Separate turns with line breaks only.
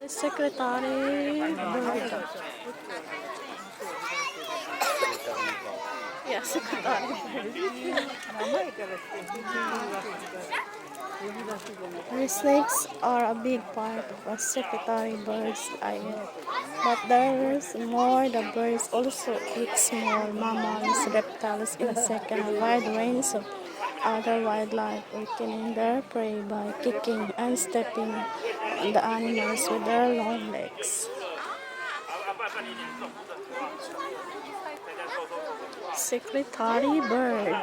Secretary bird. Yeah, secretary bird. Snakes are a big part of a secretary bird's diet, but there's more. The birds also eat small mammals, reptiles, insects, and a wide range of other wildlife, weakening their prey by kicking and stepping on the animals with their long legs. Secretary bird.